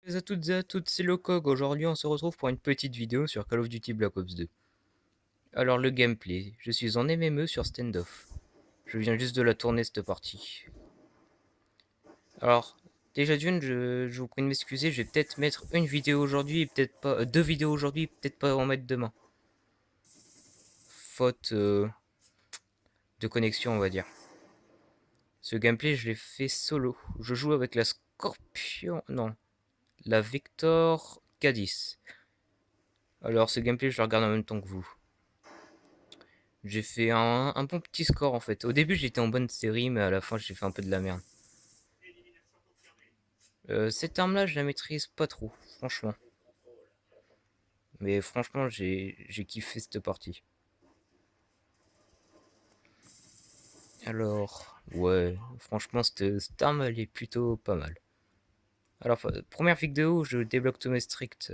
Salut à toutes et à toutes, c'est Locog. Aujourd'hui, on se retrouve pour une petite vidéo sur Call of Duty Black Ops 2. Alors, le gameplay. Je suis en MME sur Standoff. Je viens juste de la tourner cette partie. Alors, déjà d'une, je vous prie de m'excuser, je vais peut-être mettre une vidéo aujourd'hui et peut-être pas. Deux vidéos aujourd'hui, peut-être pas en mettre demain. Faute de connexion, on va dire. Ce gameplay, je l'ai fait solo. Je joue avec la Scorpion. Non, la Vector K10. Alors, ce gameplay, je le regarde en même temps que vous. J'ai fait un bon petit score en fait. Au début j'étais en bonne série, mais à la fin j'ai fait un peu de la merde. Cette arme là je la maîtrise pas trop, franchement. Mais franchement j'ai kiffé cette partie. Alors, ouais, franchement cette arme elle est plutôt pas mal. Alors, première vidéo, je débloque tous mes stricts.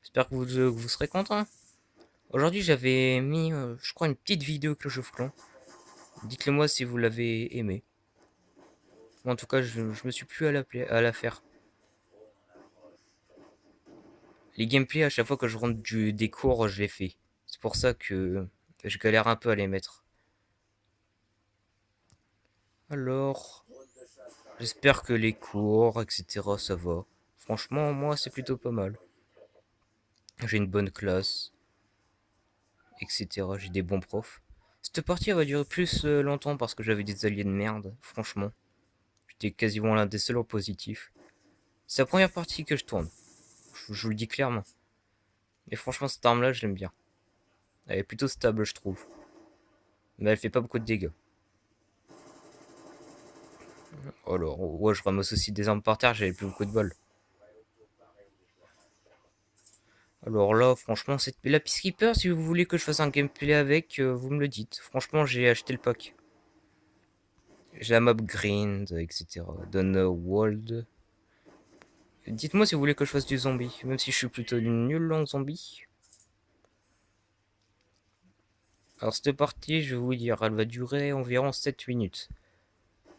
J'espère que vous serez contents. Aujourd'hui j'avais mis, je crois, une petite vidéo Clash of Clans. Dites-le moi si vous l'avez aimé. En tout cas, je me suis plus à la faire. Les gameplays, à chaque fois que je rentre des cours, je les fais. C'est pour ça que je galère un peu à les mettre. Alors, j'espère que les cours, etc., ça va. Franchement, moi, c'est plutôt pas mal. J'ai une bonne classe, etc. J'ai des bons profs. Cette partie, elle va durer plus longtemps parce que j'avais des alliés de merde, franchement. J'étais quasiment l'un des seuls en positif. C'est la première partie que je tourne. Je vous le dis clairement. Et franchement, cette arme-là, je l'aime bien. Elle est plutôt stable, je trouve. Mais elle fait pas beaucoup de dégâts. Alors, ouais, je ramasse aussi des armes par terre, j'avais plus beaucoup de balles. Alors là, franchement, c'est la Peacekeeper, si vous voulez que je fasse un gameplay avec, vous me le dites. Franchement, j'ai acheté le pack. J'ai la map grind, etc. Donne World. Dites-moi si vous voulez que je fasse du zombie, même si je suis plutôt nul en zombie. Alors cette partie, je vais vous dire, elle va durer environ 7 minutes.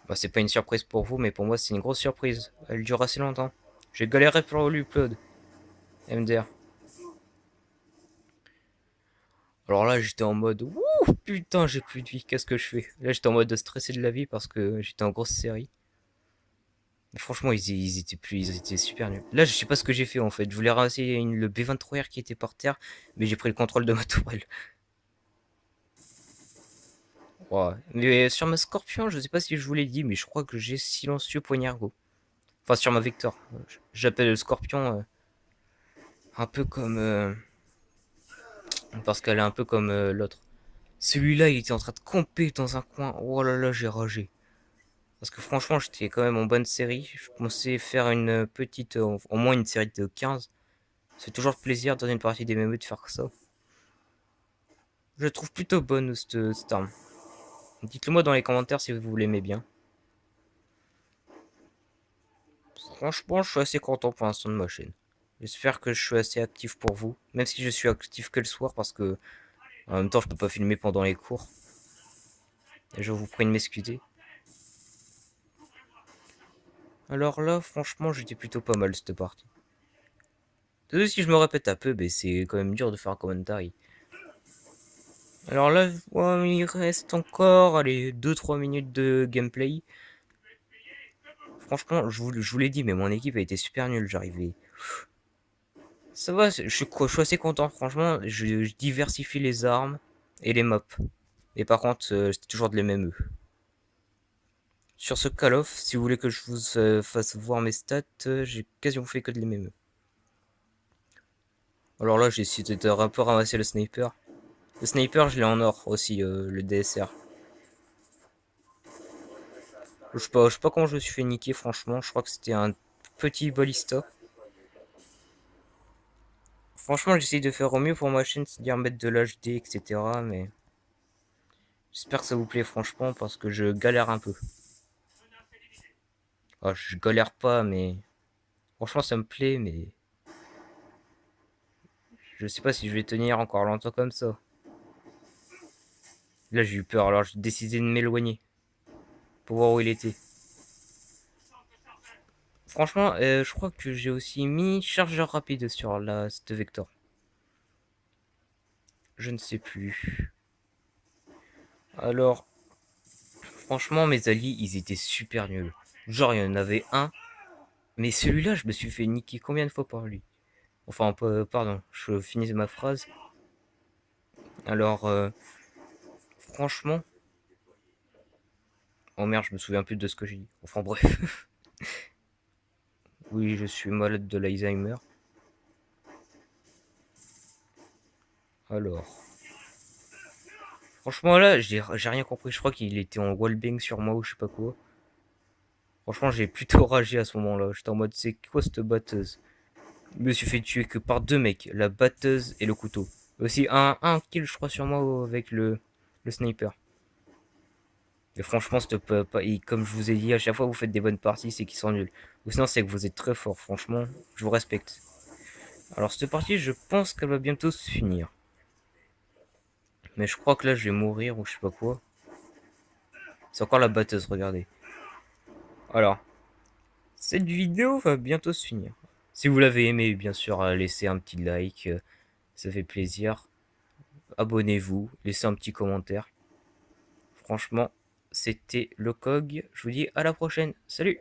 Bah, c'est pas une surprise pour vous, mais pour moi, c'est une grosse surprise. Elle dure assez longtemps. J'ai galéré pour l'upload. MDR. Alors là, j'étais en mode, ouh, putain, j'ai plus de vie, qu'est-ce que je fais? Là, j'étais en mode de stresser de la vie parce que j'étais en grosse série. Mais franchement, ils étaient super nuls. Là, je sais pas ce que j'ai fait en fait. Je voulais ramasser le B23R qui était par terre, mais j'ai pris le contrôle de ma tourelle. Ouais. Mais sur ma Scorpion, je sais pas si je vous l'ai dit, mais je crois que j'ai silencieux poignard go. Enfin, sur ma Vector. J'appelle le Scorpion un peu comme. Parce qu'elle est un peu comme l'autre. Celui-là, il était en train de camper dans un coin. Oh là là, j'ai ragé. Parce que franchement, j'étais quand même en bonne série. Je pensais faire une petite, au moins une série de 15. C'est toujours plaisir dans une partie des MMO de faire ça. Je la trouve plutôt bonne, cette arme. Dites-le moi dans les commentaires si vous l'aimez bien. Franchement, je suis assez content pour l'instant de ma chaîne. J'espère que je suis assez actif pour vous. Même si je suis actif que le soir parce que en même temps je peux pas filmer pendant les cours. Et je vous prie de m'excuser. Alors là, franchement, j'étais plutôt pas mal cette partie. Désolé si je me répète un peu, mais c'est quand même dur de faire un commentaire. Alors là, ouais, il reste encore, allez, 2-3 minutes de gameplay. Franchement, je vous l'ai dit, mais mon équipe a été super nulle. J'arrivais. Ça va, je suis assez content. Franchement, je diversifie les armes et les maps. Et par contre, c'était toujours de l'MME. Sur ce Call of, si vous voulez que je vous fasse voir mes stats, j'ai quasiment fait que de l'MME. Alors là, j'ai essayé de un peu ramasser le sniper. Le sniper, je l'ai en or aussi, le DSR. Je sais pas comment je me suis fait niquer, franchement. Je crois que c'était un petit ballista. Franchement, j'essaye de faire au mieux pour ma chaîne, c'est-à-dire mettre de l'HD, etc. Mais j'espère que ça vous plaît, franchement, parce que je galère un peu. Ah, je galère pas, mais franchement, ça me plaît, mais je sais pas si je vais tenir encore longtemps comme ça. Là, j'ai eu peur, alors j'ai décidé de m'éloigner pour voir où il était. Franchement, je crois que j'ai aussi mis chargeur rapide sur la cette Vector. Je ne sais plus. Alors, franchement, mes alliés, ils étaient super nuls. Genre, il y en avait un, mais celui-là, je me suis fait niquer combien de fois par lui? Enfin, pardon, je finis ma phrase. Alors, franchement, oh merde, je me souviens plus de ce que j'ai dit. Enfin, bref. Oui, je suis malade de l'Alzheimer. Alors, franchement, là, j'ai rien compris. Je crois qu'il était en wallbang sur moi ou je sais pas quoi. Franchement, j'ai plutôt ragé à ce moment-là. J'étais en mode, c'est quoi cette batteuse? Je me suis fait tuer que par deux mecs, la batteuse et le couteau. Aussi un kill, je crois, sur moi avec le sniper. Et franchement, et comme je vous ai dit, à chaque fois que vous faites des bonnes parties, c'est qu'ils sont nuls. Ou sinon, c'est que vous êtes très fort. Franchement, je vous respecte. Alors, cette partie, je pense qu'elle va bientôt se finir. Mais je crois que là, je vais mourir ou je sais pas quoi. C'est encore la batteuse, regardez. Alors, cette vidéo va bientôt se finir. Si vous l'avez aimé, bien sûr, laissez un petit like. Ça fait plaisir. Abonnez-vous, laissez un petit commentaire. Franchement, c'était le COG. Je vous dis à la prochaine. Salut!